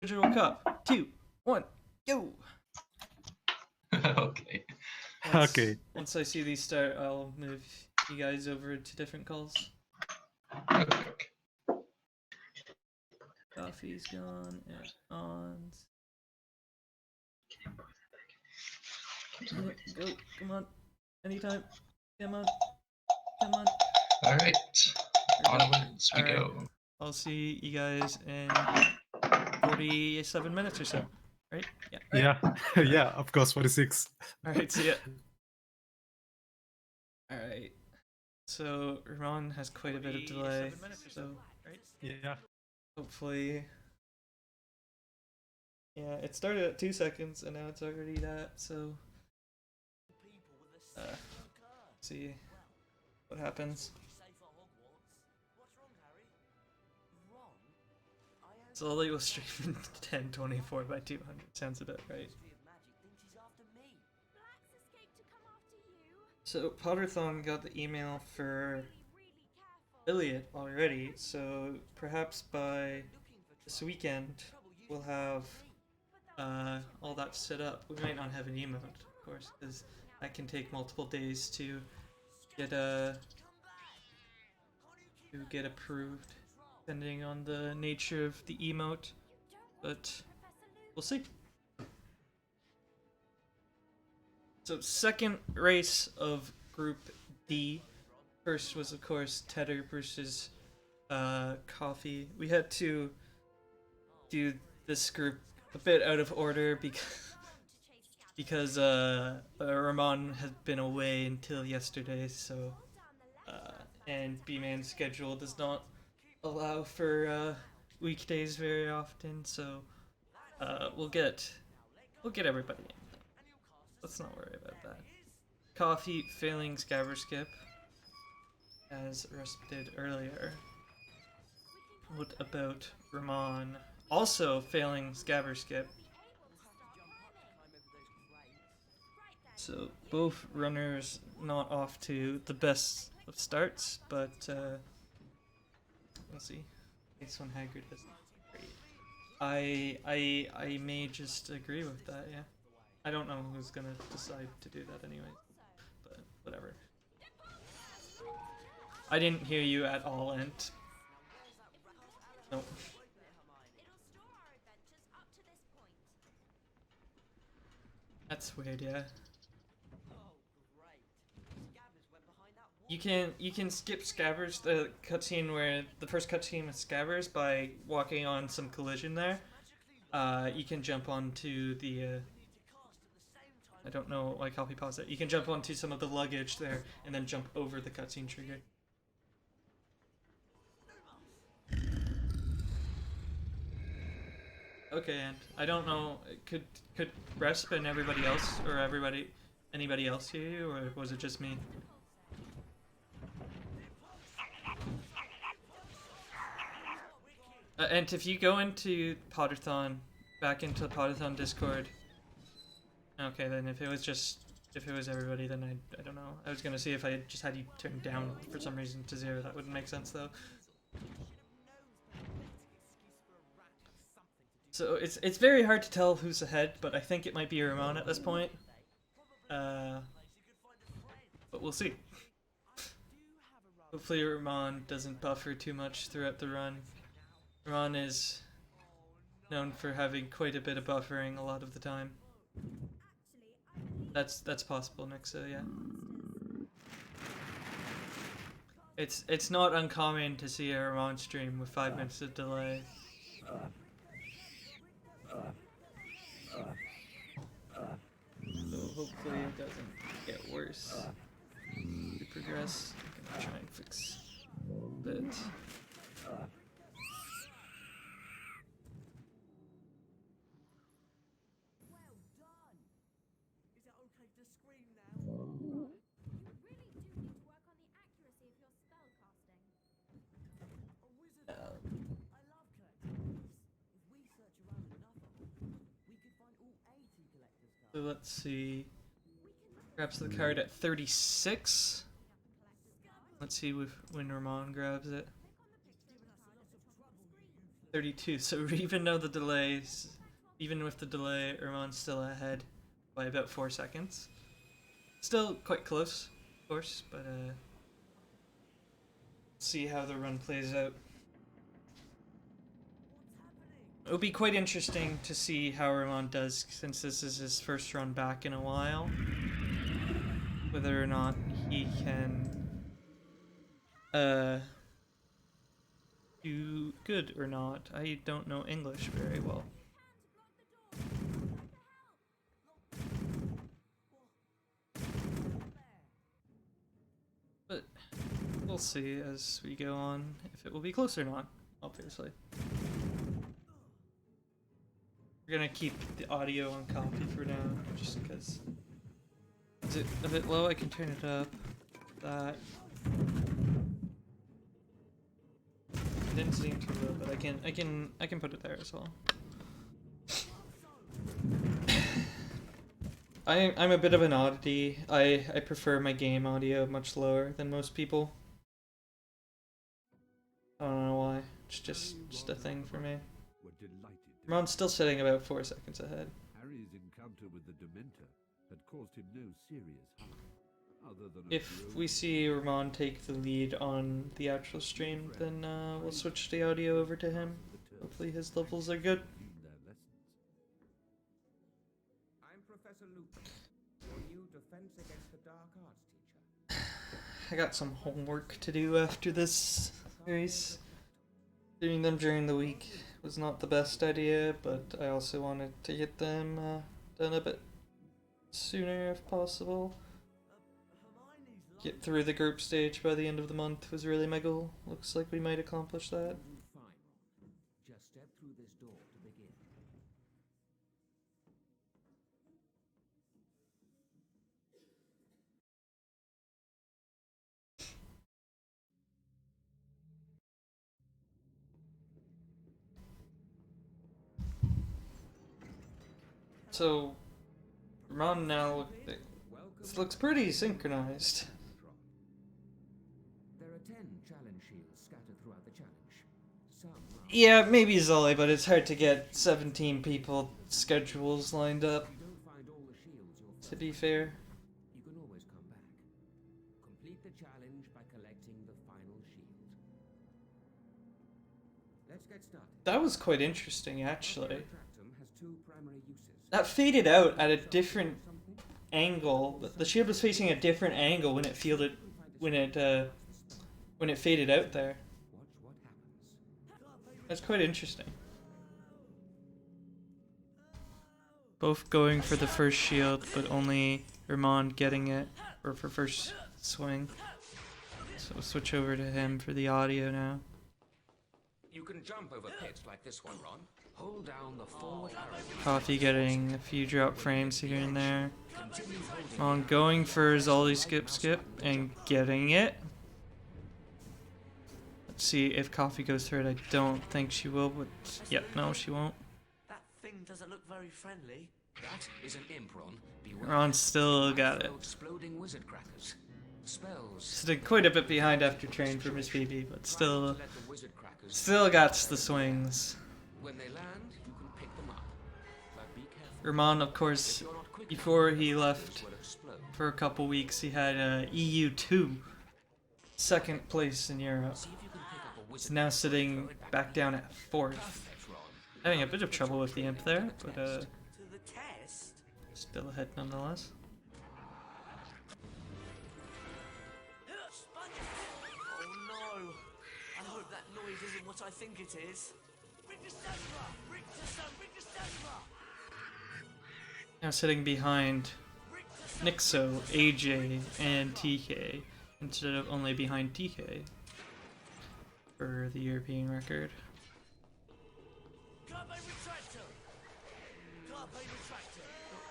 Digital cup. 2, 1, go. Okay. Okay. Once I see these start, I'll move you guys over to different calls. Okay. Coffee's gone. And on. Go. Come on. Anytime. Come on. Come on. All right. Onwards we All right. go. I'll see you guys in 47 minutes or so. Right? Yeah. Yeah. Yeah, of course, 46. All right. See ya. All right. So Ramon has quite a bit of delay. So right. Yeah. Hopefully. Yeah, it started at 2 seconds and now it's already that. So. See what happens. Slowly will stream in 1024 by 200. Sounds about right. So Potterthon got the email for affiliate already, so perhaps by this weekend we'll have all that set up. We might not have an emote, of course, because that can take multiple days to get approved, depending on the nature of the emote. But we'll see. So second race of Group D. First was of course Tedder versus Coffee. We had to do this group a bit out of order because Ramon had been away until yesterday, so and B-Man's schedule does not allow for weekdays very often, so we'll get everybody in. Let's not worry about that. Coffee failing Scabber Skip, as Russ did earlier. What about Ramon? Also failing Scabber Skip. So both runners not off to the best of starts, but we'll see. This one Haggard has great. I may just agree with that, yeah. I don't know who's gonna decide to do that anyway, but whatever. I didn't hear you at all, Ent. Nope. That's weird, yeah. You can skip Scabbers, the cutscene where the first cutscene with Scabbers, by walking on some collision there. You can jump onto the I don't know why Coffee paused it. You can jump onto some of the luggage there and then jump over the cutscene trigger. Okay, and I don't know. Could Resp and everybody else, or anybody else hear you, or was it just me? And if you go into Potterthon, back into the Potterthon Discord. Okay, then if it was everybody, then I don't know. I was gonna see if I just had you turned down for some reason to 0. That wouldn't make sense though. So it's very hard to tell who's ahead, but I think it might be Ramon at this point. But we'll see. Hopefully Ramon doesn't buffer too much throughout the run. Ramon is known for having quite a bit of buffering a lot of the time. That's possible, Nixa, yeah. It's not uncommon to see a Ramon stream with 5 minutes of delay. So hopefully it doesn't get worse. We progress. I'm gonna try and fix a bit. So let's see. Grabs the card at 36. Let's see when Ramon grabs it. 32. So even though the delays, even with the delay, Erman's still ahead by about 4 seconds. Still quite close, of course, but see how the run plays out. It will be quite interesting to see how Raman does, since this is his first run back in a while. Whether or not he can do good or not. I don't know English very well. But we'll see as we go on if it will be close or not, obviously. We're gonna keep the audio on copy for now, just because. Is it a bit low? I can turn it up. That. It didn't seem too low, but I can put it there as well. I'm a bit of an oddity. I prefer my game audio much lower than most people. I don't know why. It's just a thing for me. Ron's still sitting about 4 seconds ahead. Harry's encounter with the Dementor had caused him no serious harm. Other than If we see Ramon take the lead on the actual stream, then we'll switch the audio over to him. Hopefully his levels are good. I'm Professor Lupin, your new Defense Against the Dark Arts teacher. I got some homework to do after this race. Doing them during the week was not the best idea, but I also wanted to get them done a bit sooner if possible. Get through the group stage by the end of the month was really my goal. Looks like we might accomplish that. Fine. Just step through this door to begin. So, Ron now this looks pretty synchronized. There are 10 challenge shields scattered throughout the challenge. Some are... Yeah, maybe Zully, but it's hard to get 17 people schedules lined up, If you don't find all the shields you'll to be fair. you can always come back. Complete the challenge by collecting the final shield. Let's get started. That was quite interesting, actually. Retractum has 2 primary uses. That faded out at a different angle. The shield was facing a different angle when it faded out there. Watch what happens. That's quite interesting. Both going for the first shield, but only Ramon getting it for first swing. So we'll switch over to him for the audio now. You can jump over pits like this one, Ron. Hold down the forward arrow. Coffee getting a few drop frames here and there. On going for his ollie skip and getting it. Let's see if Coffee goes through it. I don't think she will, but yep, no, she won't. That thing doesn't look very friendly. That is an imp, Ron. Beware. Ron still got it. Throw exploding wizard crackers. Spells. Still quite a bit behind after train from his PB, but still Let the wizard crackers. got the swings. When they land, you can pick them up. But be careful. Ramon, of course, If you're not quick before enough, he the left crackers will explode. for a couple weeks, he had EU2, second place in Europe. See if you can pick up a He's wizard now cracker and sitting throw it back down at 4th. Perfect, Ron. Having a bit of trouble with the imp there, but To the test? still ahead nonetheless. Oh no! I hope that noise isn't what I think it is. Now sitting behind Nixo, AJ, and TK, instead of only behind TK for the European record.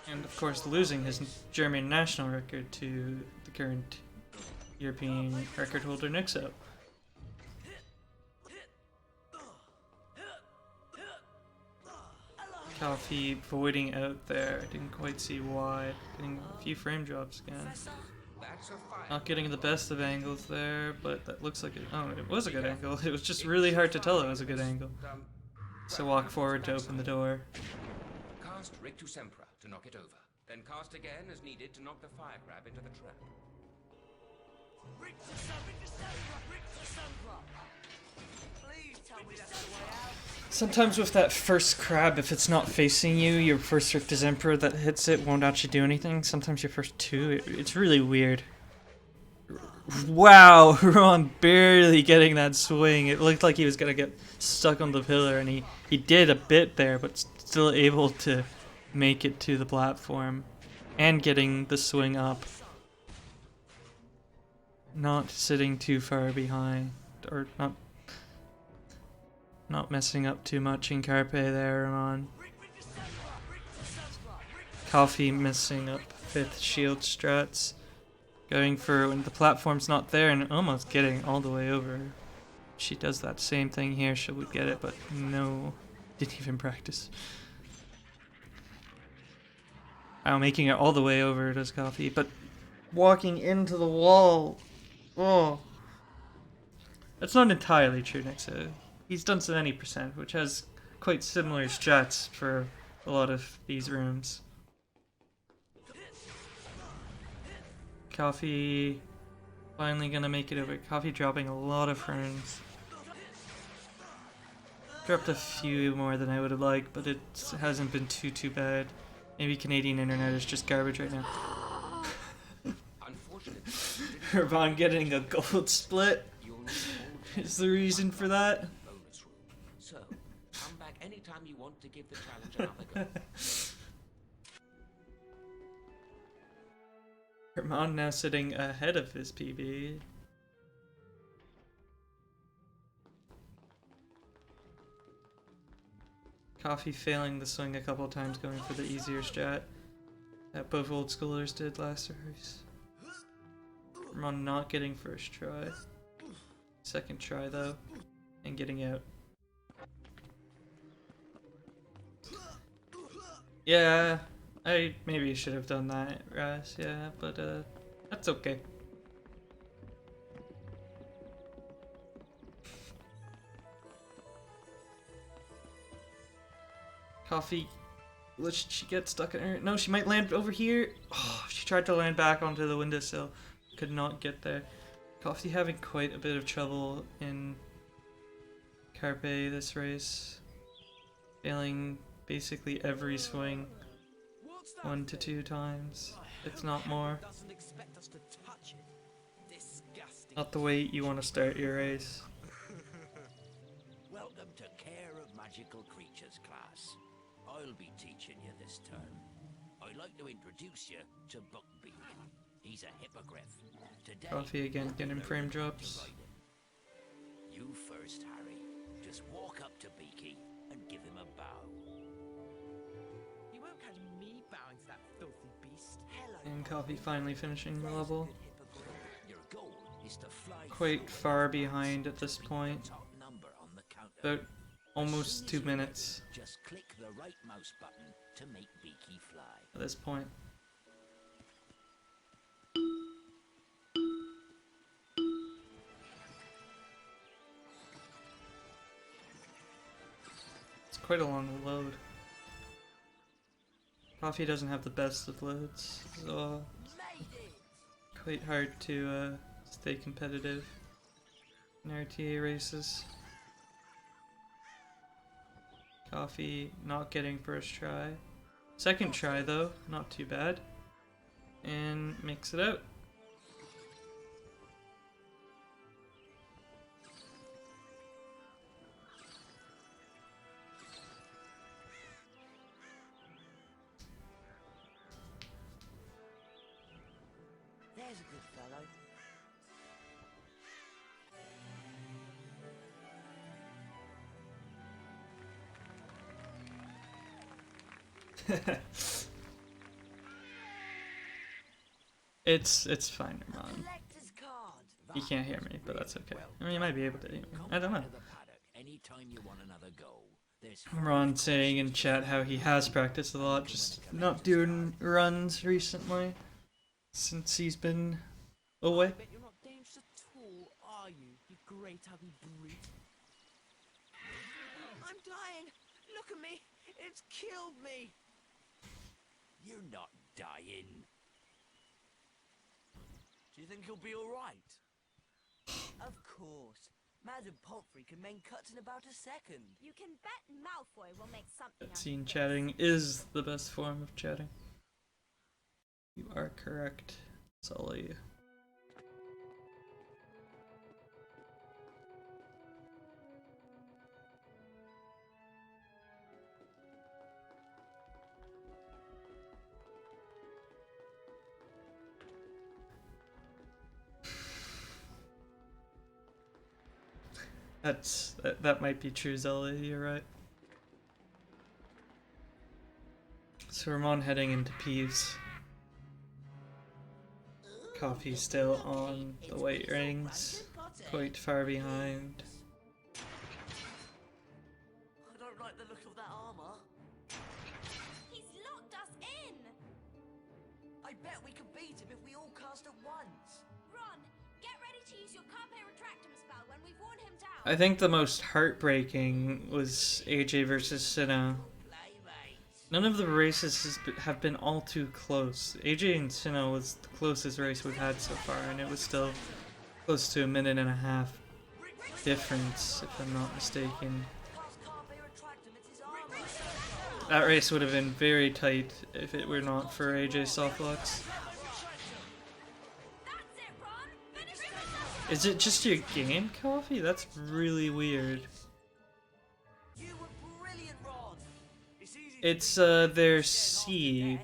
And of course losing his German national record to the current European record holder Nixo. Coffee voiding out there. I didn't quite see why. Getting a few frame drops again. That's a fire. Not getting the best of angles there, but that looks like it. Oh, it was a good angle. It was just really hard to tell it was a good angle. So walk forward to open the door. Cast Rictu Sempra to knock it over. Then cast again as needed to knock the fire crab into the trap. Please tell me that's the way out. Sometimes with that first crab, if it's not facing you, your first Rictus Emperor that hits it won't actually do anything. Sometimes your first two, it's really weird. Wow, Ron barely getting that swing. It looked like he was gonna get stuck on the pillar, and he did a bit there, but still able to make it to the platform and getting the swing up. Not sitting too far behind, or not messing up too much in Carpe there, Ron. Coffee messing up 5th shield strats. Going for when the platform's not there and almost getting all the way over. She does that same thing here, she would get it, but no. Didn't even practice. Wow, making it all the way over does Coffee, but walking into the wall. Oh. That's not entirely true, Nixa. He's done 70%, which has quite similar strats for a lot of these rooms. Coffee finally gonna make it over. Coffee dropping a lot of frames. Dropped a few more than I would have liked, but it hasn't been too bad. Maybe Canadian internet is just garbage right now. Unfortunately, Irvine getting a gold split you'll need all is the reason for that. bonus room. So, come back anytime you want to give the challenge another go. Herman now sitting ahead of his PB. Coffee failing the swing a couple times, going for the easier strat that both old schoolers did last race. Herman not getting first try. Second try though, and getting out. Yeah. I maybe should have done that, Raz, yeah, but that's okay. Coffee, will she get stuck in her? No, she might land over here. Oh, she tried to land back onto the windowsill, could not get there. Coffee having quite a bit of trouble in Carpe this race, failing basically every swing. 1 to 2 times, if not more. Doesn't expect us to touch it. Disgusting. Not the way you want to start your race. Welcome to Care of Magical Creatures class. I'll be teaching you this term. I'd like to introduce you to Buckbeak. He's a hippogriff. Today, Coffee again getting frame drops. you first, Harry. Just walk up to Beaky and give him a bow. You won't catch me bowing to that filthy beast. Hello. And Coffee finally finishing the level. Your goal is to fly Quite far behind at this point. top number on the counter. About almost 2 minutes Just click the right mouse button to make Beaky fly. at this point. It's quite a long load. Coffee doesn't have the best of loads, so quite hard to stay competitive in RTA races. Coffee not getting first try. Second try though, not too bad. And makes it out. There's a good fellow. It's fine, Ron. Collector's card. You can't hear me, but that's okay. I mean, you might be able to hear me. I don't know. To the paddock anytime you want another go. There's Ron saying in chat how he has practiced a lot, just not doing runs recently since he's been away. I bet you're not dangerous at all, are you? You great ugly brute. I'm dying. It's killed me. You're not dying. Do you think he'll be all right? Of course. Madam Pomfrey can make cuts in about a second. You can bet Malfoy will make something out of Cutscene this. chatting is the best form of chatting. You are correct, Sully. That might be true, Zelda, you're right. So Ramon heading into Peeves. Coffee still on the white rings, quite far behind. I don't like the look of that armor. He's locked us in! I bet we could beat him if we all cast at once. Ron, get ready to use your Carpe Retractum spell when we've worn him down. I think the most heartbreaking was AJ versus Sinnoh. None of the races have been all too close. AJ and Sinnoh was the closest race we've had so far, and it was still close to a minute and a half difference, if I'm not mistaken. Cast Carpe Retractum, it's his armor. That race would have been very tight if it were not for AJ's softlocks. That's it, Ron! Finish it! Is it just your game, Coffee? That's really weird. You were brilliant, Ron. It's their seed.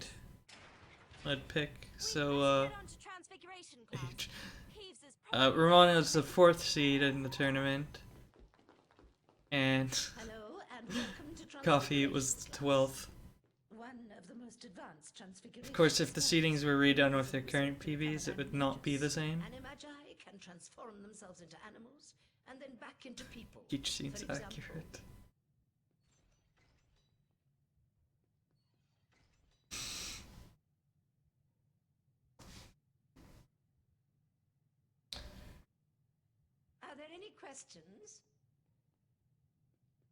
I'd pick. So Get on to Transfiguration class. H. Peeves is Ramon is the 4th seed in the tournament, and Hello and welcome to Coffee was the 12th. one of the most advanced transfiguration. Of course, if the seedings were redone with their current PBs, it would not be the same. Animagi can transform themselves into animals and then back into people. Each seems For example, accurate. Are there any questions?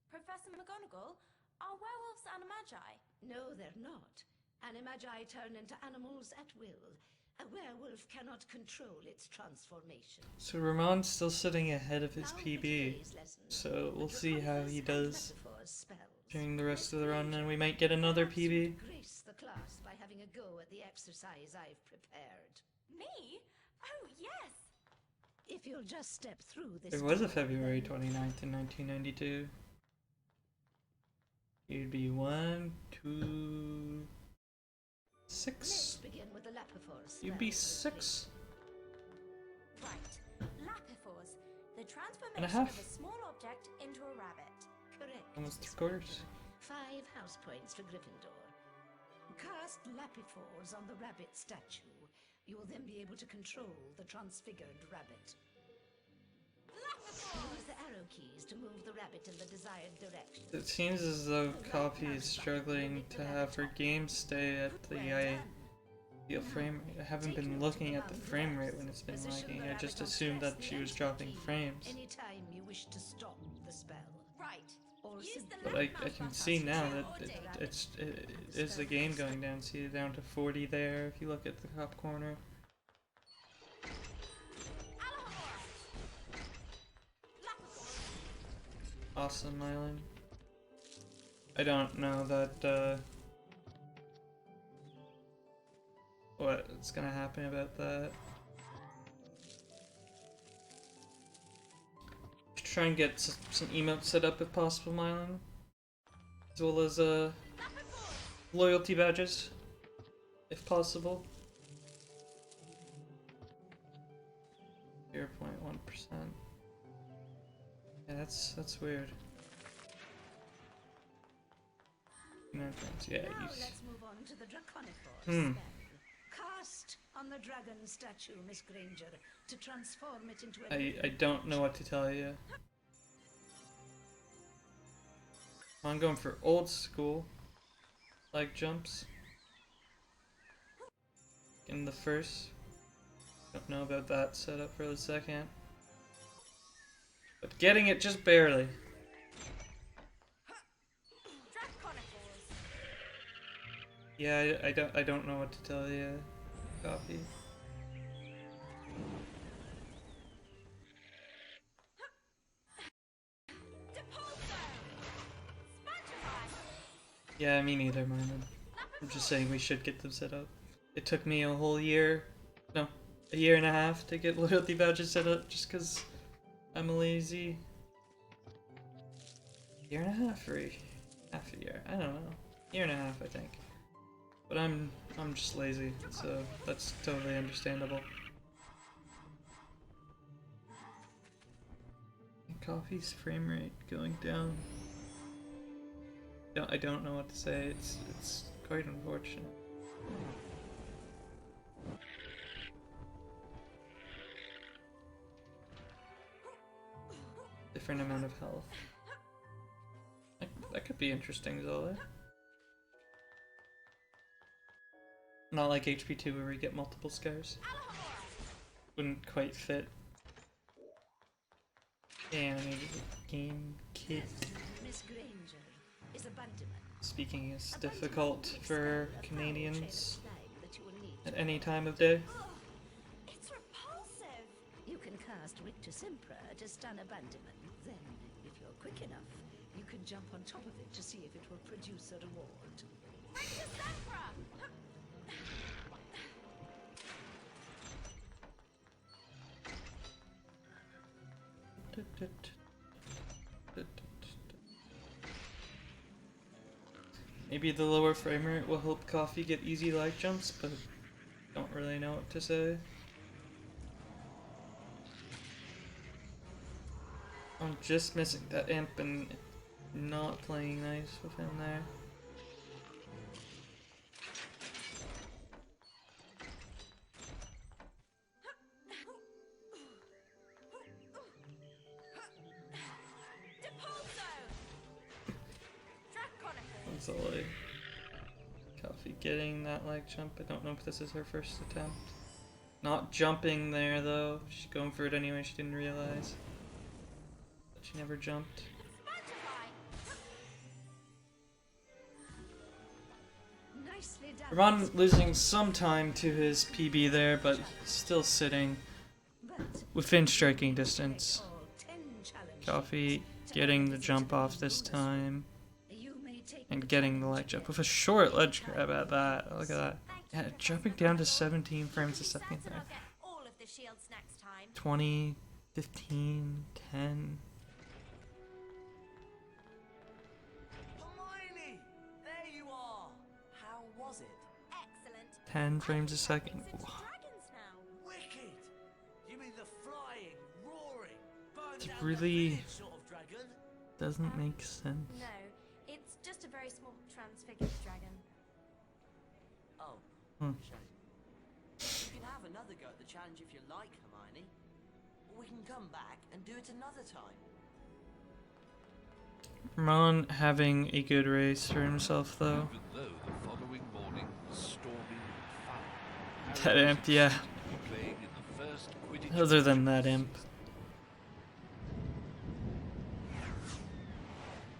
Professor McGonagall, are werewolves animagi? No, they're not. Animagi turn into animals at will. A werewolf cannot control its transformation. So Ramon's still sitting ahead of his Now for PB, today's lesson, so we'll the see how he Draconics and does Metaphors spells. during the rest of the run, and we might get another Perhaps you PB. could grace the class by having a go at the exercise I've prepared. Me? Oh, yes! If you'll just step through this There was a door, February then 29th in 1992. You'd be 1, 2, Let's 6. begin with the Lapifors. You'd be 6. Right. Lapifors. The And a transformation half. of a small object into a rabbit. Correct. Almost 3/4. 5 house points for Gryffindor. Cast Lapifors on the rabbit statue. You will then be able to control the transfigured rabbit. Use the arrow keys to move the rabbit in the desired direction. It seems as though Coffee is struggling to have her game stay at the ideal frame rate. I haven't been looking at the frame rate when it's been lagging. I just assumed that she was dropping frames. Anytime you wish to stop the spell. Right. Or Use simply the But I can see now that it is the game going down. See it down to 40 there if you look at the top corner. Awesome Island. I don't know that what's gonna happen about that. Try and get some emotes set up if possible, Mylan. As well as loyalty badges, if possible. 0.1%. Yeah, that's weird. No thanks. Yeah, Now you. let's move on to the Draconiphore Hmm. spell. Cast on the dragon statue, Miss Granger, to transform it into a I don't know what to tell you. I'm going for old school leg jumps. In the first. Don't know about that setup for the second. But getting it just barely. Draconiphores. Yeah, I don't know what to tell you. Coffee. Yeah, me neither, man. I'm just saying we should get them set up. It took me a whole year, no, a year and a half to get loyalty badges set up just because I'm lazy. Year and a half or half a year? I don't know. Year and a half, I think. But I'm just lazy, so that's totally understandable. Coffee's frame rate going down. I don't know what to say. It's quite unfortunate. Different amount of health. That could be interesting, Zola. Not like HP2 where we get multiple scars. Wouldn't quite fit. Animated game kit. Miss Granger is a bandyman. Speaking is difficult for Canadians at any time of day. It's repulsive. You can cast Rictus Impra to stun a bandyman. Then, if you're quick enough, you can jump on top of it to see if it will produce a reward. Maybe the lower frame rate will help Coffee get easy lag jumps, but don't really know what to say. I'm just missing that imp and not playing nice with him there. Zoe. Coffee getting that leg jump. I don't know if this is her first attempt. Not jumping there though. She's going for it anyway. She didn't realize that she never jumped. Ron losing some time to his PB there, but still sitting within striking distance. Coffee getting the jump off this time. And getting the ledge up with a short ledge grab at that. Look at that. Yeah, jumping down to 17 frames a second there. 20, 15, 10. Hermione! There you are! How was it? Excellent. 10 frames a second. Wicked! You mean the flying, roaring, It really sort of dragon? doesn't make sense. No, it's just a very small transfigured dragon. Oh, Hmm. shame. You can have another go at the challenge if you like, Hermione. Or we can come back and do it another time. Ron having a good race for himself though. Even though the following morning was stormy and foul. That imp, yeah. Playing in the first Quidditch Other than that imp.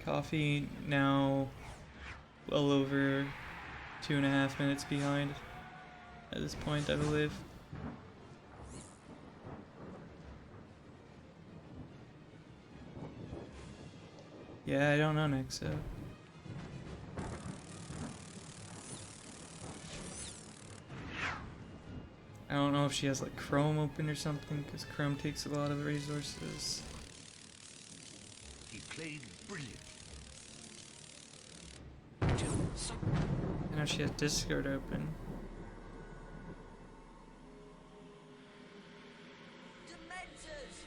Coffee now well over 2.5 minutes behind at this point, I believe. Yeah, I don't know next, so. I don't know if she has like Chrome open or something, because Chrome takes a lot of resources. He played brilliant. I know she has Discord open. Dementors!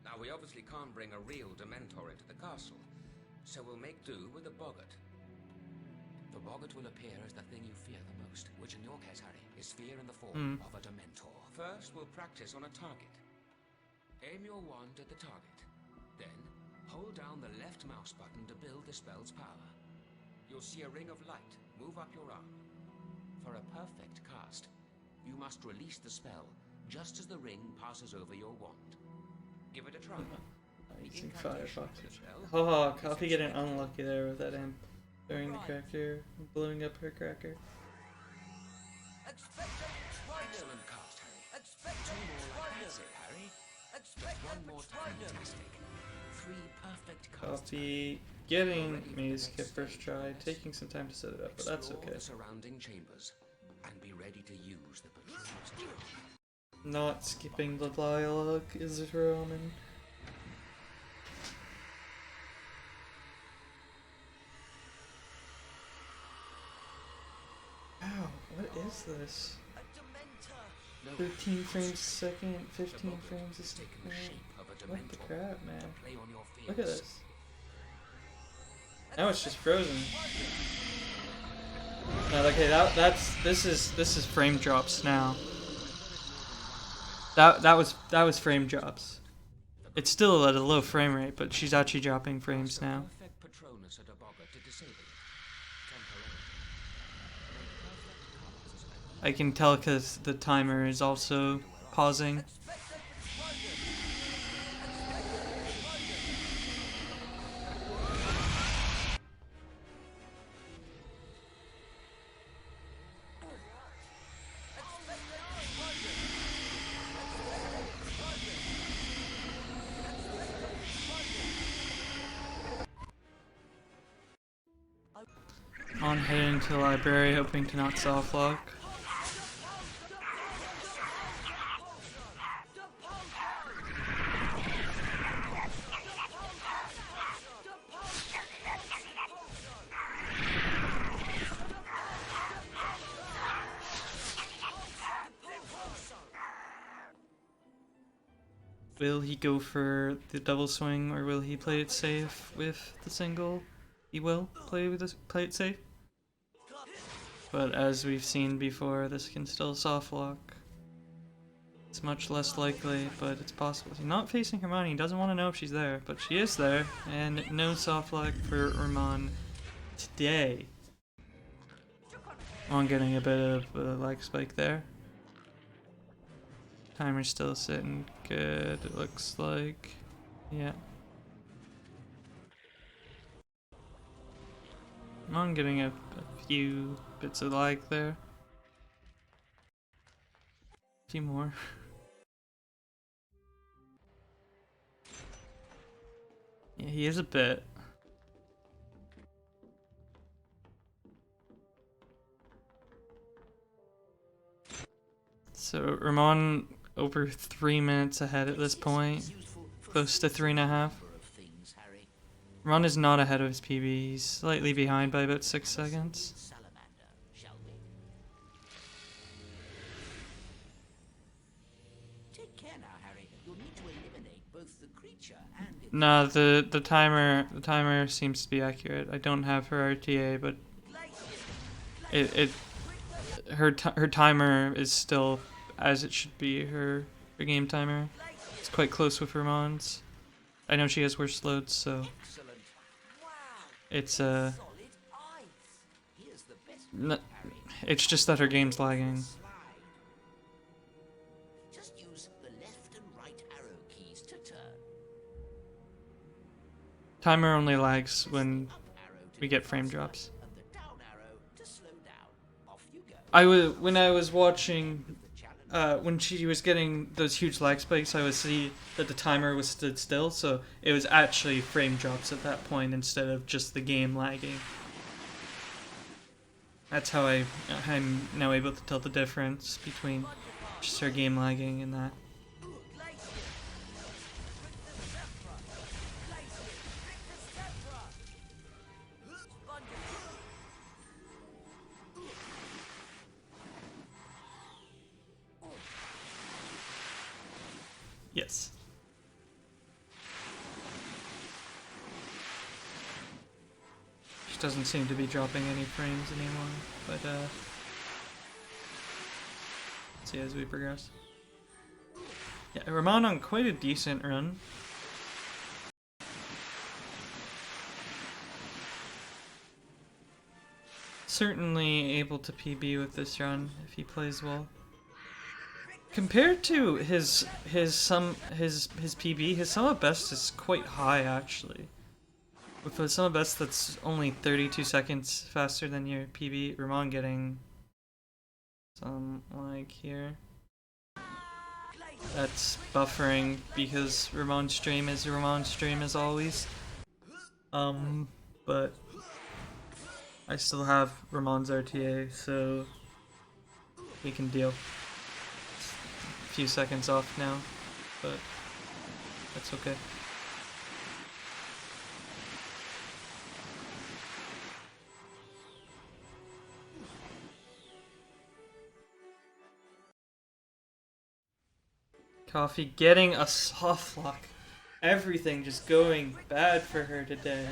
Now, we obviously can't bring a real Dementor into the castle, so we'll make do with a boggart. The boggart will appear as the thing you fear the most, which in your case, Harry, is fear in the form of a Dementor. First, we'll practice on a target. Aim your wand at the target. Then, hold down the left mouse button to build the spell's power. You'll see a ring of light move up your arm. For a perfect cast, you must release the spell just as the ring passes over your wand. Give it a try. Using Firefox. Haha, Coffee getting unlucky there with that amp during the cracker, blowing up her cracker. Excellent cast, Harry. Two more like that's it, Harry. Just one more time. Fantastic. 3 perfect casts. Coffee getting me to skip first try, taking some time to set it up, but that's Explore okay. the surrounding chambers and be ready to use the Patronus charm. Not skipping the dialogue is Roman. Wow, what is this? 13 frames a second, 15 frames a second. What the crap, man? Look at this. Now it's just frozen. No, okay, this is frame drops now. That was frame drops. It's still at a low frame rate, but she's actually dropping frames now. Patronus at a boggart to disable it. I can tell because the timer is also pausing. On heading to the library, hoping to not soft lock. Will he go for the double swing, or will he play it safe with the single? He will play it safe. But as we've seen before, this can still soft lock. It's much less likely, but it's possible. He's not facing Hermione, he doesn't want to know if she's there, but she is there, and no soft lock for Ramon today. I'm getting a bit of a lag spike there. Timer's still sitting good, it looks like. Yeah. I'm getting a few bits of lag there. A few more. Yeah, he is a bit. So Ramon over 3 minutes ahead at this point, close to 3.5. Ramon is not ahead of his PB, he's slightly behind by about 6 seconds. Take care now, Harry. You'll need to eliminate both the creature and its No, the timer seems to be accurate. I don't have her RTA, but her timer is still as it should be. Her game timer. It's quite close with Ramon's. I know she has worse loads, so it's it's just that her game's lagging. Just use the left and right arrow keys to turn. Timer only lags when we get frame drops. And the down arrow to slow down. Off you go. When I was watching, when she was getting those huge lag spikes, I would see that the timer was stood still, so it was actually frame drops at that point instead of just the game lagging. That's how I'm now able to tell the difference between just her game lagging and that. Yes. She doesn't seem to be dropping any frames anymore, but let's see as we progress. Yeah, Ramon on quite a decent run. Certainly able to PB with this run if he plays well. Compared to his PB, his sum of best is quite high actually. With a sum of best that's only 32 seconds faster than your PB, Ramon getting some like here. That's buffering because Ramon's stream is Ramon's stream as always. But I still have Ramon's RTA, so we can deal. A few seconds off now, but that's okay. Coffee getting a soft lock. Everything just going bad for her today.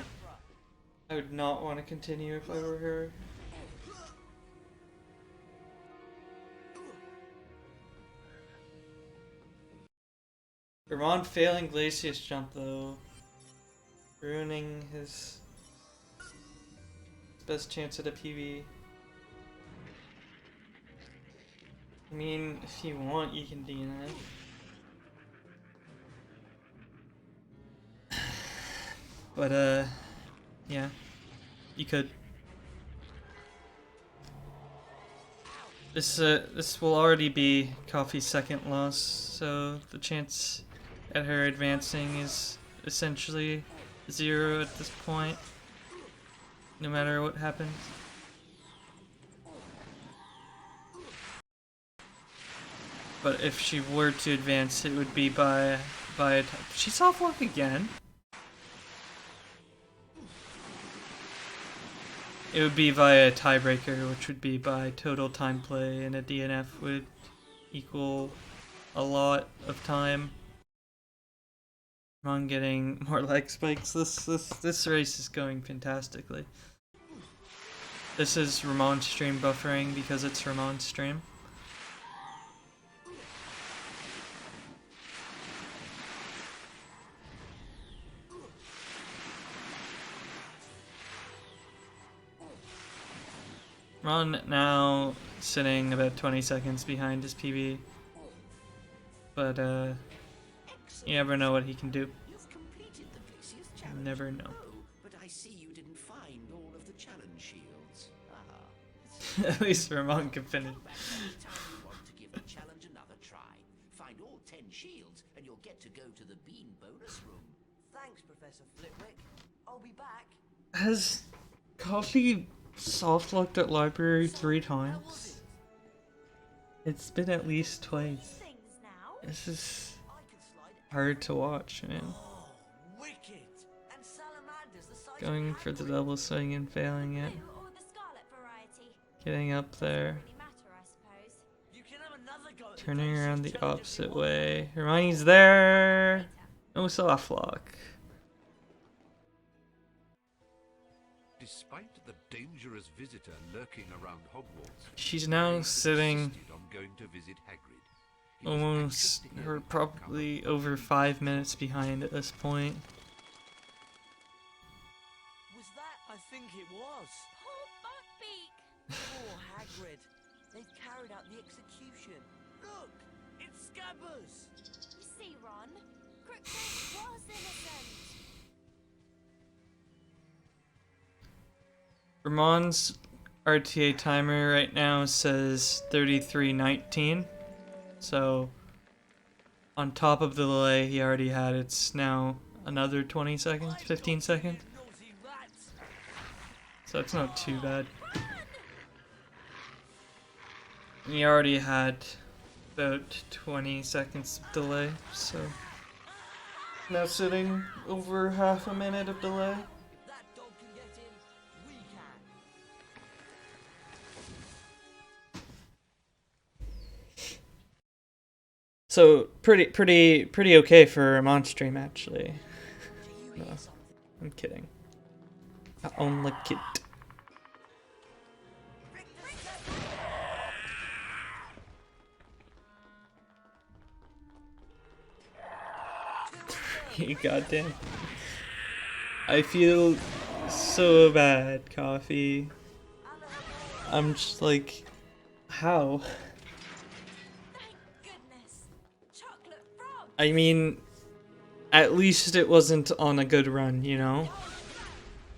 I would not want to continue if I were her. Ramon failing Glacius jump though. Ruining his best chance at a PB. I mean, if you want, you can DNF. But, yeah, you could. This will already be Coffee's second loss, so the chance at her advancing is essentially 0 at this point, no matter what happens. But if she were to advance, it would be by a she soft lock again. It would be via a tiebreaker, which would be by total time play, and a DNF would equal a lot of time. Ramon getting more leg spikes. This race is going fantastically. This is Ramon's stream buffering because it's Ramon's stream. Ramon now sitting about 20 seconds behind his PB, but you never know what he can do. You never know. But I see you didn't find all of the challenge shields. At least Ramon can finish. Anytime you want to give the challenge another try, find all 10 shields and you'll get to go to the bean bonus room. Thanks, Professor Flitwick. I'll be back. Has Coffee soft locked at library 3 times? It's been at least twice. This is hard to watch, man. Going for the double swing and failing it. Getting up there. Turning around the opposite way. Hermione's there! No soft lock. Despite the dangerous visitor lurking around Hogwarts, she's now sitting on going to visit Hagrid. almost, or probably over 5 minutes behind at this point. Was that? I think it was. Poor Buckbeak! Poor Hagrid. They've carried out the execution. Look! It's Scabbers! You see, Ron? Crookshanks was innocent. Ramon's RTA timer right now says 33:19, so on top of the delay he already had, it's now another 20 seconds, 15 seconds, so it's not too bad. And he already had about 20 seconds of delay, so now sitting over half a minute of delay. So pretty okay for a Ramon stream actually. No, I'm kidding. I only kid. You goddamn. I feel so bad, Coffee. I'm just like, how? I mean, at least it wasn't on a good run, you know?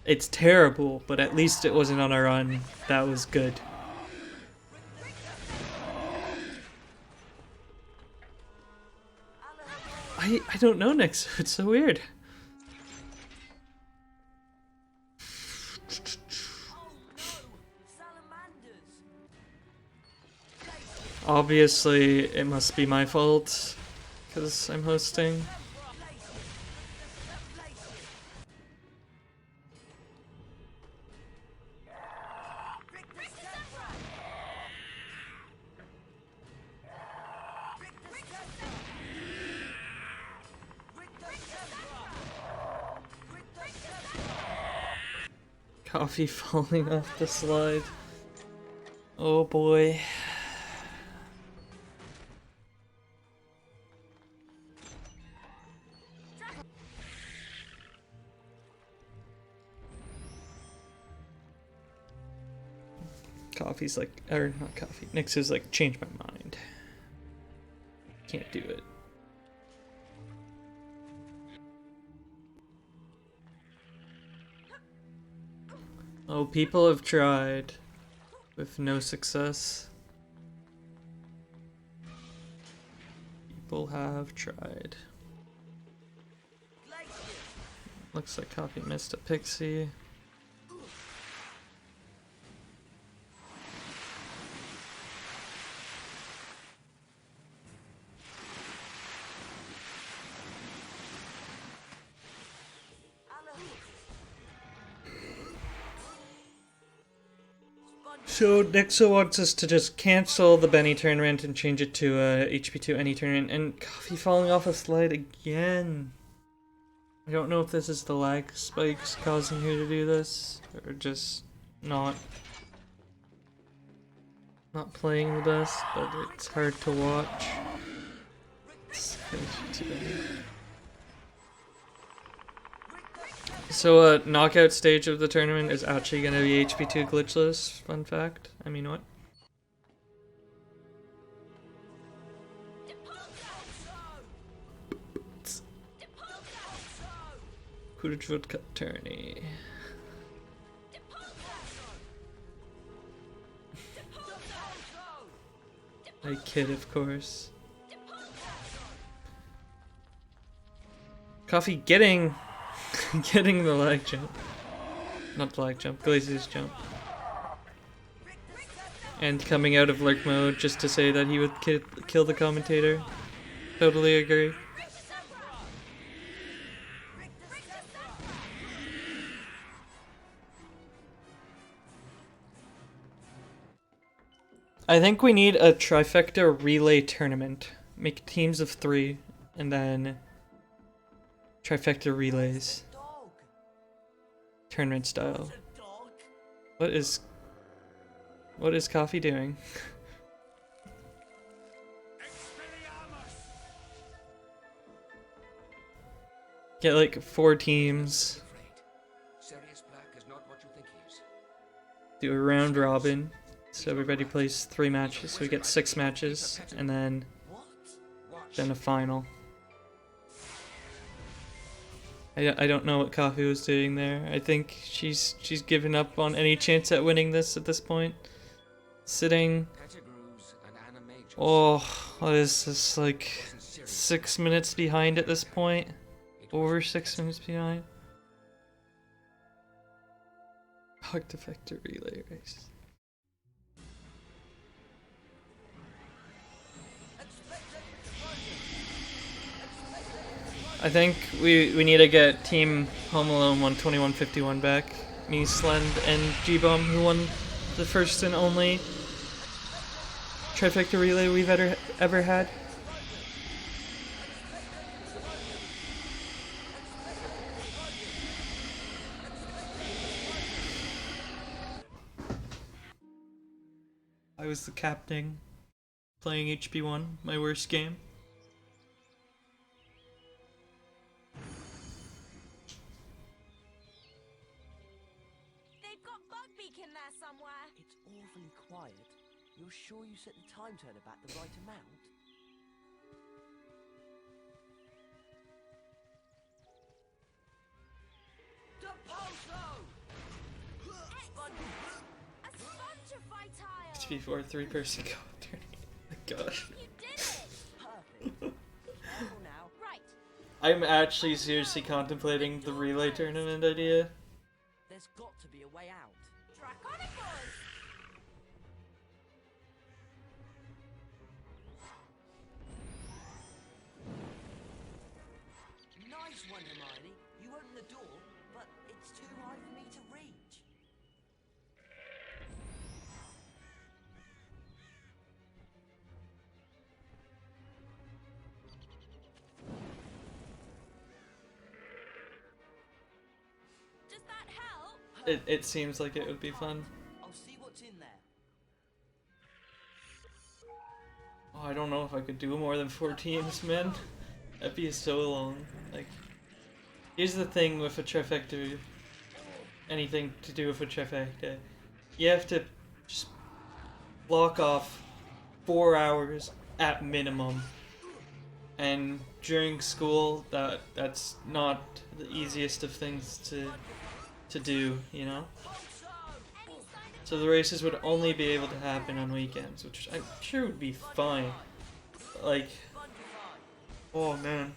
It's terrible, but at least it wasn't on a run that was good. I don't know, Nix. It's so weird. Obviously, it must be my fault, because I'm hosting. Coffee falling off the slide. Oh boy. Coffee's like, or not coffee. Nix is like, change my mind. Can't do it. Oh, people have tried with no success. People have tried. Looks like Coffee missed a pixie. So Nixo wants us to just cancel the Benny tournament and change it to HP2 any tournament, and Coffee falling off a slide again. I don't know if this is the lag spikes causing you to do this, or just not playing the best, but it's hard to watch. So knockout stage of the tournament is actually going to be HP2 glitchless, fun fact. I mean, what? xHotCoffee tourney. I kid, of course. Coffee getting the lag jump. Not the lag jump, Glazier's jump. And coming out of lurk mode just to say that he would kill the commentator. Totally agree. I think we need a trifecta relay tournament. Make teams of 3 and then trifecta relays. Tournament style. What is Coffee doing? Get like 4 teams. Do a round robin. So everybody plays 3 matches, so we get 6 matches, and then a final. I don't know what Coffee was doing there. I think she's given up on any chance at winning this at this point. Sitting. Oh, what is this, like 6 minutes behind at this point? Over 6 minutes behind. Artifact relay race. I think we need to get Team Home Alone 12151 back. Me, Slend, and G-Bomb, who won the first and only trifecta relay we've ever had. I was the captain, playing HP1, my worst game. It's awfully quiet. You're sure you set the time turner back the right amount? before 3-person co-op tourney. My gosh. You did it! Perfect. Careful now. Right. I'm actually seriously contemplating the relay tournament idea. There's got to be a way out. Draconic boys! Nice one, Hermione. You opened the door, but it's too high for me to reach. Does that help? It seems like it would be fun. I'll see what's in there. Oh, I don't know if I could do more than 4 teams, man. That'd be so long. Like, here's the thing with a trifecta. Anything to do with a trifecta. You have to just block off 4 hours at minimum. And during school, that's not the easiest of things to do, you know? So the races would only be able to happen on weekends, which I'm sure would be fine. Like, oh man.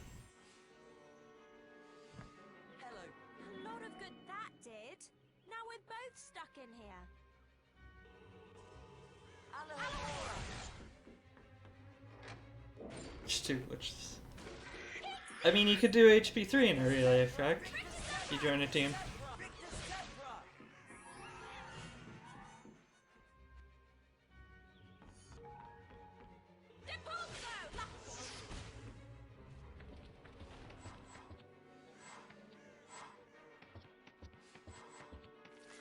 Hello. A lot of good that did. Now we're both stuck in here. Alohomora. Just do which. I mean, you could do HP3 in a relay effect. You join a team.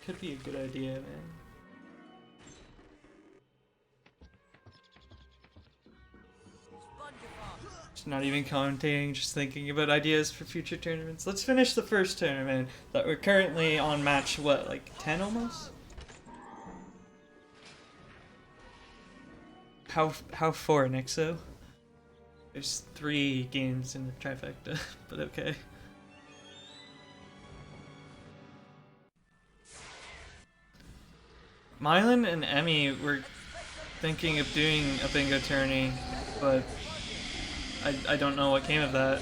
Could be a good idea, man. Just not even commentating, just thinking about ideas for future tournaments. Let's finish the first tournament that we're currently on match, what, like 10 almost? How far, Nixo? There's 3 games in the trifecta, but okay. Mylan and Emmy were thinking of doing a bingo tourney, but I don't know what came of that.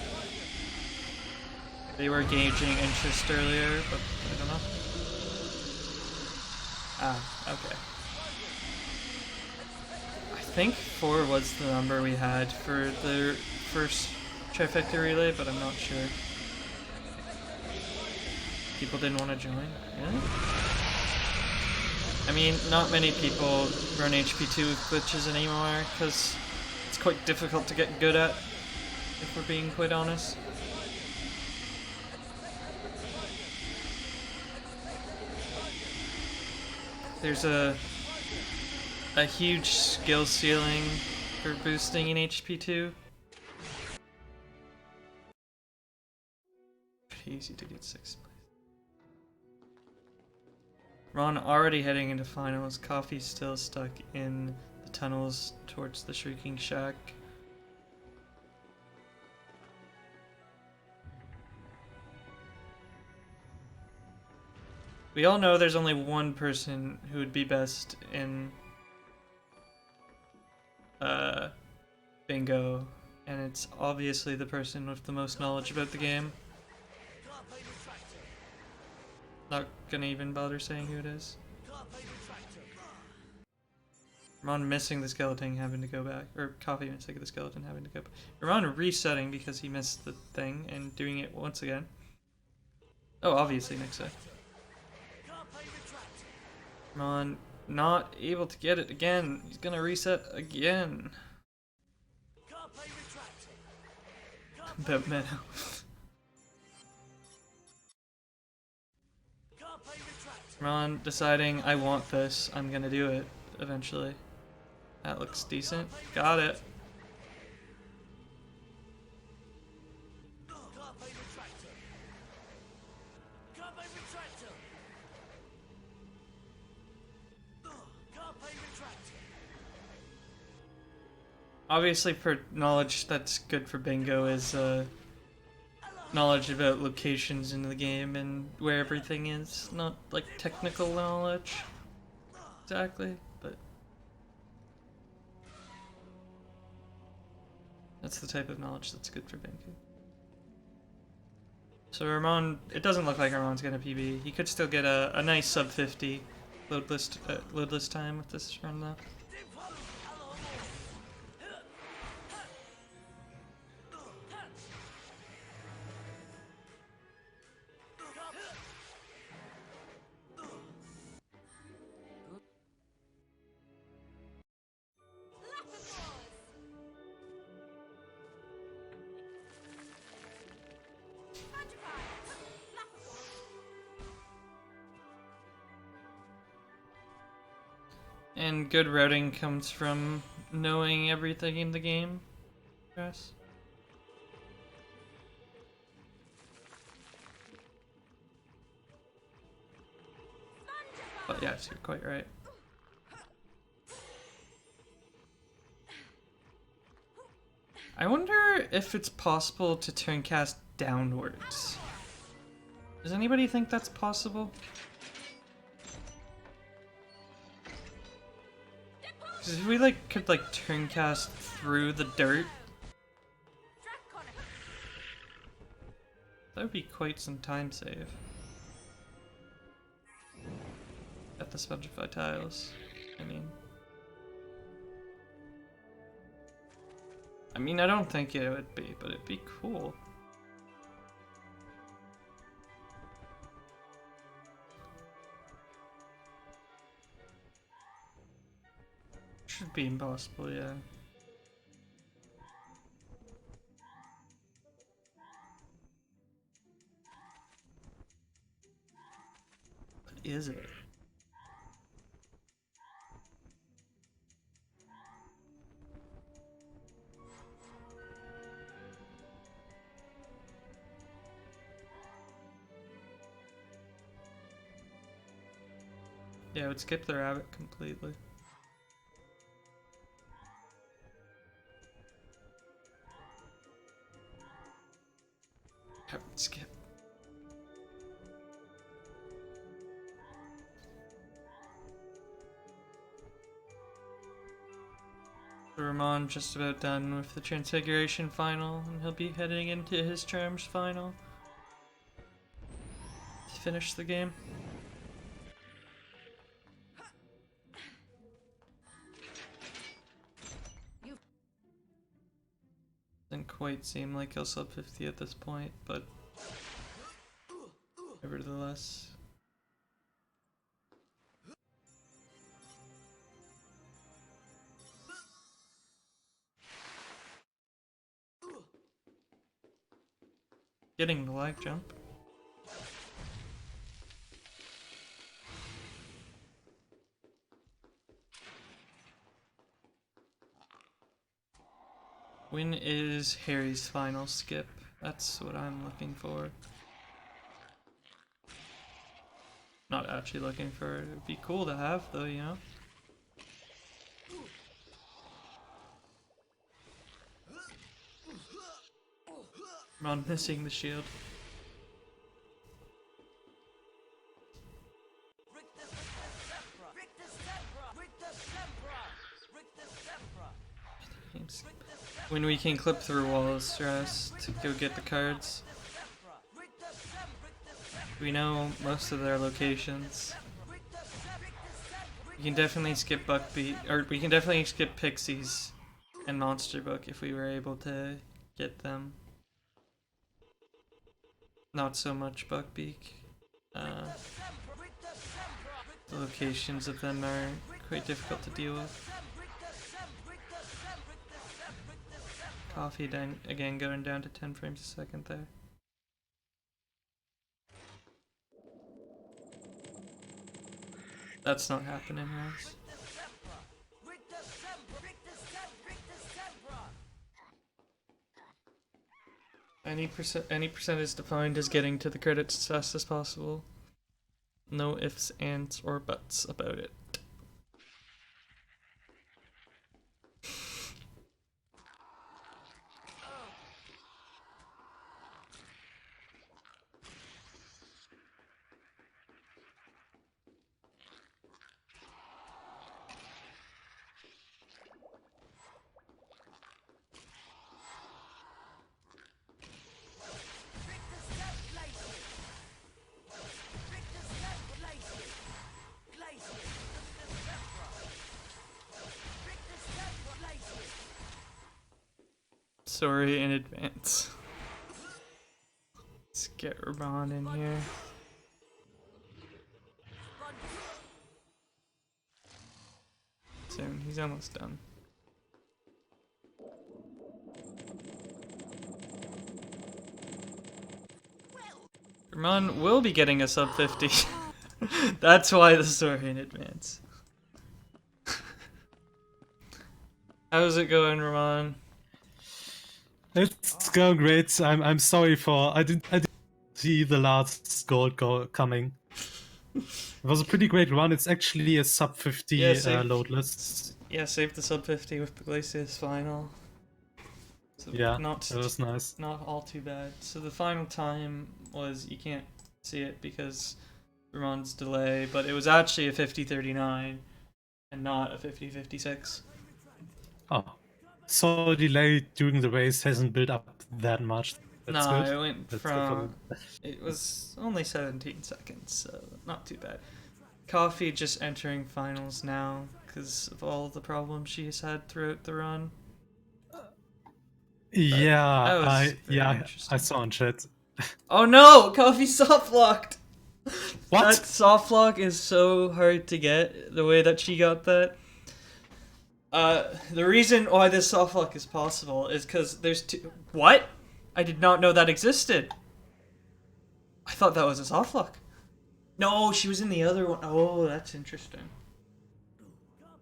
They were gauging interest earlier, but I don't know. Ah, okay. I think 4 was the number we had for the first trifecta relay, but I'm not sure. People didn't want to join? Really? I mean, not many people run HP2 with glitches anymore, because it's quite difficult to get good at, if we're being quite honest. There's a huge skill ceiling for boosting in HP2. Pretty easy to get 6th place. Ron already heading into finals. Coffee still stuck in the tunnels towards the Shrieking Shack. We all know there's only one person who would be best in bingo, and it's obviously the person with the most knowledge about the game. Not gonna even bother saying who it is. Ramon missing the skeleton, having to go back, or Coffee missing the skeleton, having to go back. Ramon resetting because he missed the thing and doing it once again. Oh, obviously Nixa. Ramon not able to get it again. He's gonna reset again. About Meadow. Ron deciding, I want this, I'm gonna do it, eventually. That looks decent. Got it. Obviously, for knowledge that's good for bingo is knowledge about locations in the game and where everything is. Not like technical knowledge exactly, but That's the type of knowledge that's good for Banku. So Ramon, it doesn't look like Ramon's gonna PB. He could still get a nice sub 50 loadless time with this run though. And good routing comes from knowing everything in the game, yes. But yes, you're quite right. I wonder if it's possible to turn cast downwards. Does anybody think that's possible? Because if we could turn cast through the dirt, that would be quite some time save. At the Spongify tiles, I mean, I don't think it would be, but it'd be cool. Should be impossible, yeah. But is it? Yeah, I would skip the rabbit completely. Rabbit skip. Ramon just about done with the Transfiguration final, and he'll be heading into his Charms final to finish the game. Doesn't quite seem like he'll sub 50 at this point, but nevertheless. Getting the lag jump. When is Harry's final skip? That's what I'm looking for. Not actually looking for it. It'd be cool to have though, you know? I'm missing the shield. When we can clip through walls for us to go get the cards. We know most of their locations. We can definitely skip Buckbeak, or we can definitely skip Pixies and Monster Book if we were able to get them. Not so much Buckbeak. The locations of them are quite difficult to deal with. Coffee again going down to 10 frames a second there. That's not happening, Rose. Any percentage defined as getting to the credits as fast as possible. No ifs, ands, or buts about it. Sorry in advance. Let's get Ramon in here. Soon, he's almost done. Ramon will be getting a sub 50. That's why the story in advance. How's it going, Ramon? It's going great. I'm sorry for I didn't see the last gold coming. It was a pretty great run. It's actually a sub 50 Yeah, load list. Yeah, saved the sub 50 with the Glacius final. So Yeah, not, it was nice. Not all too bad. So the final time was, you can't see it because Ramon's delay, but it was actually a 50-39 and not a 50-56. Oh, so delay during the race hasn't built up that much. That's No, good. it went That's from, it was only 17 seconds, so not too bad. Coffee just entering finals now because of all the problems she's had throughout the run. Yeah, I interesting. saw on chat. Oh no, Coffee soft locked. What? That soft lock is so hard to get. The way that she got that. The reason why this soft lock is possible is because there's two. What? I did not know that existed. I thought that was a soft lock. No, she was in the other one. Oh, that's interesting.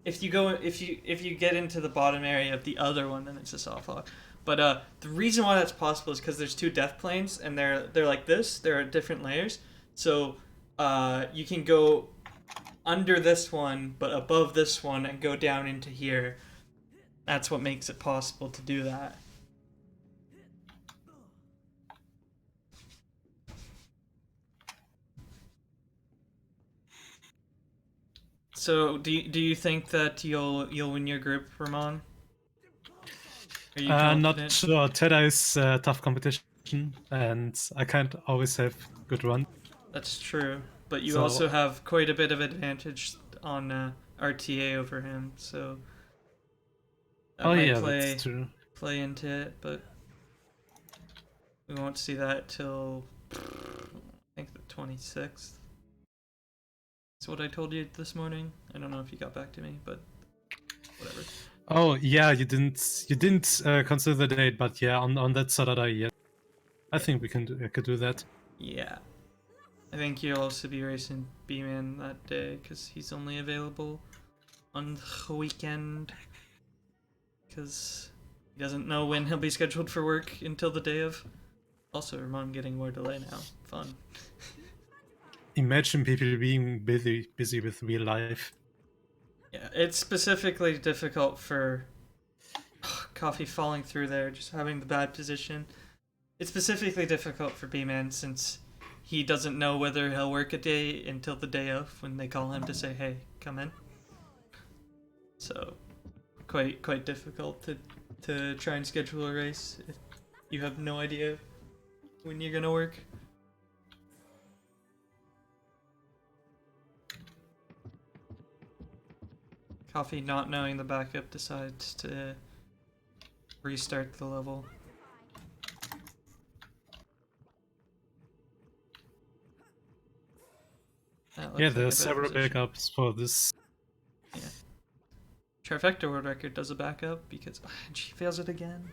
If you go, if you get into the bottom area of the other one, then it's a soft lock. But the reason why that's possible is because there's two death planes, and they're like this. They're different layers. So you can go under this one, but above this one, and go down into here. That's what makes it possible to do that. So do you think that you'll win your group, Ramon? Are you confident? Not sure. Teda is tough competition, and I can't always have good run. That's true, but you So- also have quite a bit of advantage on RTA over him, so that Oh might yeah, play that's true. play into it, but we won't see that till I think the 26th. That's what I told you this morning. I don't know if you got back to me, but whatever. Oh yeah, you didn't consider the date, but yeah, on that Saturday, yeah, I think we could do that. Yeah. I think you'll also be racing B-Man that day, because he's only available on the weekend. Because he doesn't know when he'll be scheduled for work until the day of. Also, Ramon getting more delay now. Fun. Imagine people being busy with real life. Yeah, it's specifically difficult for Coffee falling through there, just having the bad position. It's specifically difficult for B-Man since he doesn't know whether he'll work a day until the day of when they call him to say, hey, come in. So, quite difficult to try and schedule a race if you have no idea when you're gonna work. Coffee, not knowing the backup, decides to restart the level. Yeah, there are several backups for this. Yeah. Trifecta world record does a backup because she fails it again.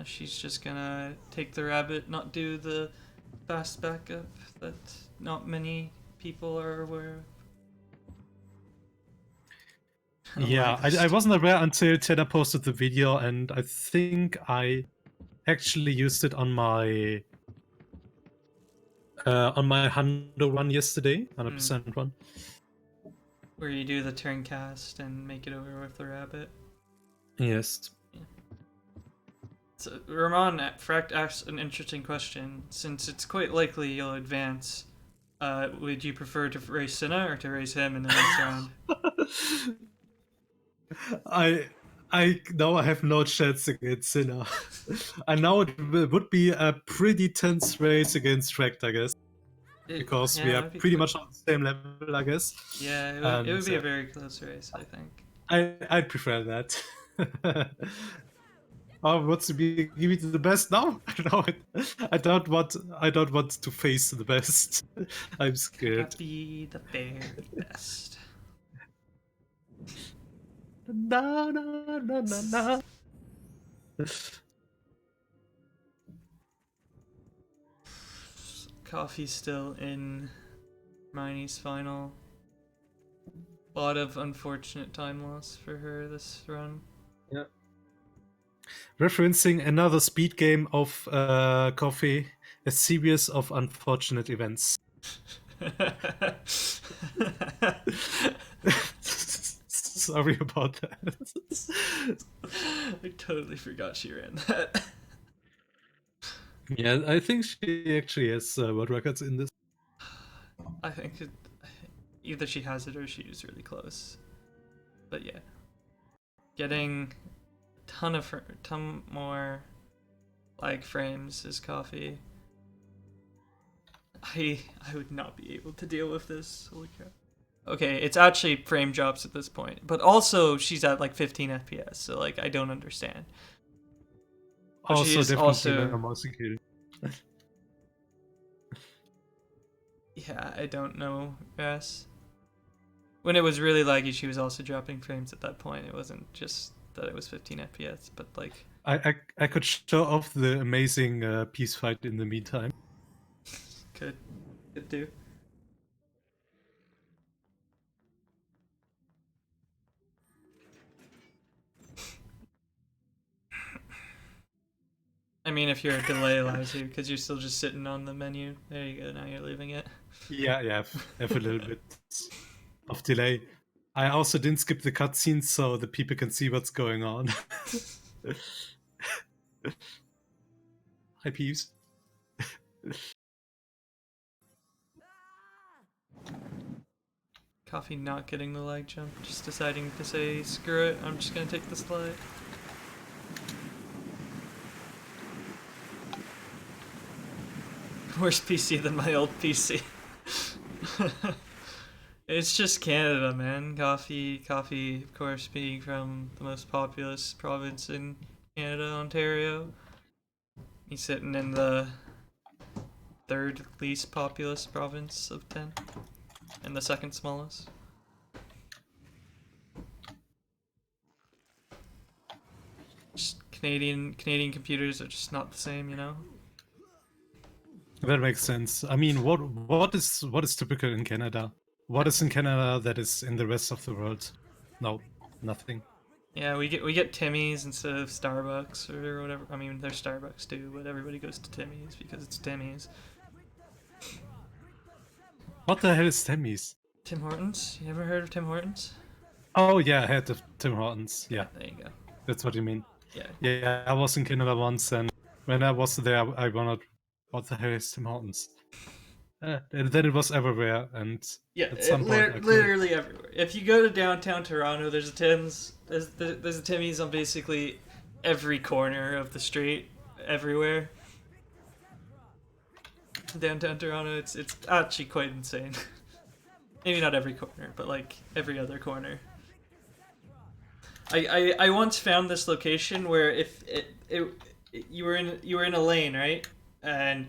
She's just gonna take the rabbit, not do the fast backup that not many people are aware of. Yeah, I wasn't aware until Teda posted the video, and I think I actually used it on my Hundo run yesterday, 100% run. Where you do the turn cast and make it over with the rabbit. Yes. Yeah. So Ramon Fract asks an interesting question. Since it's quite likely you'll advance, would you prefer to race Cinna or to race him in the next round? I now I have no chance against Sinner. And now it would be a pretty tense race against Tract, I guess. Because we are pretty much on the same level, I guess. Yeah, it would be a very close race, I think. I'd prefer that. Oh, what's to be give me the best now? No, I don't want. I don't want to face the best. I'm scared. Be the very best. No, no, no, no, no. Coffee's still in Hermione's final. A lot of unfortunate time loss for her this run. Yeah. Referencing another speed game of coffee, a series of unfortunate events. Sorry about that. I totally forgot she ran that. Yeah, I think she actually has world records in this. I think either she has it or she was really close. But yeah, getting a ton more lag frames is coffee. I would not be able to deal with this. Holy crap. Okay, it's actually frame drops at this point, but also she's at like 15 FPS, so like I don't understand. But Also, she is definitely also no mouse security. yeah, I don't know. Yes, when it was really laggy, she was also dropping frames at that point. It wasn't just that it was 15 FPS, but like I could show off the amazing peace fight in the meantime. could do. I mean, if your delay allows you, because you're still just sitting on the menu. There you go. Now you're leaving it. Yeah, I have a little bit of delay. I also didn't skip the cutscenes so the people can see what's going on. Hi, Peeves. Coffee not getting the lag jump, just deciding to say, screw it, I'm just gonna take the slide. Worse PC than my old PC. It's just Canada, man. Coffee, of course, being from the most populous province in Canada, Ontario. He's sitting in the third least populous province of 10, and the second smallest. Just Canadian computers are just not the same, you know. That makes sense. I mean, what is typical in Canada? What is in Canada that is in the rest of the world? No, nothing. Yeah, we get Timmy's instead of Starbucks or whatever. I mean, there's Starbucks too, but everybody goes to Timmy's because it's Timmy's. What the hell is Timmy's? Tim Hortons? You ever heard of Tim Hortons? Oh yeah, I had of Tim Hortons. Yeah, there you go. That's what you mean. Yeah. Yeah, I was in Canada once, and when I was there, I wondered, what the hell is Tim Hortons? And then it was everywhere, and yeah, at some point, literally everywhere. If you go to downtown Toronto, there's a Tim's. There's a Timmy's on basically every corner of the street, everywhere. Downtown Toronto, it's actually quite insane. Maybe not every corner, but like every other corner. I once found this location where if you were in a lane, right, and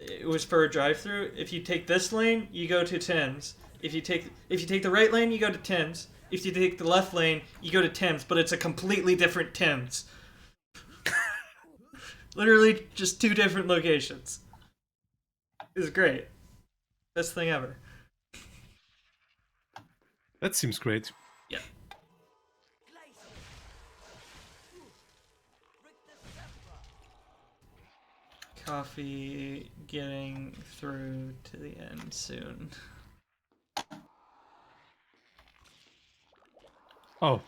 it was for a drive-through. If you take this lane, you go to Tim's. If you take the right lane, you go to Tim's. If you take the left lane, you go to Tim's, but it's a completely different Tim's. Literally just two different locations. It was great. Best thing ever. That seems great. Yeah. Coffee getting through to the end soon. Oh.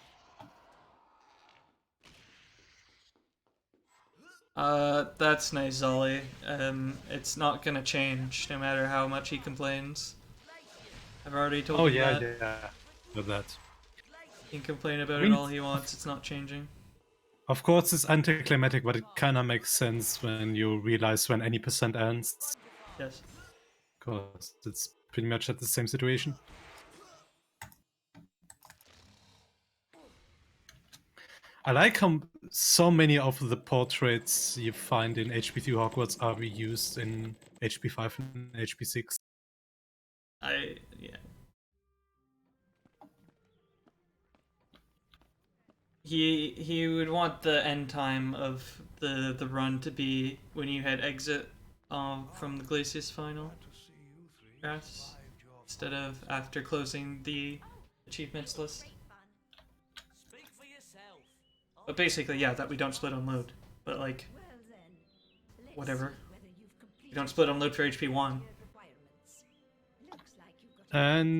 That's nice, Zolly. It's not gonna change no matter how much he complains. I've already told him that. Oh yeah, with that. He can complain about it all he wants, it's not changing. Of course, it's anticlimactic, but it kind of makes sense when you realize when any percent ends. Yes. Because it's pretty much at the same situation. I like how so many of the portraits you find in HP3 Hogwarts are reused in HP5 and HP6. Yeah. He would want the end time of the run to be when you had exit from the Glacius final drafts instead of after closing the achievements list. Speak for yourself. But basically, yeah, that we don't split unload. But like, whatever. We don't split unload for HP1. And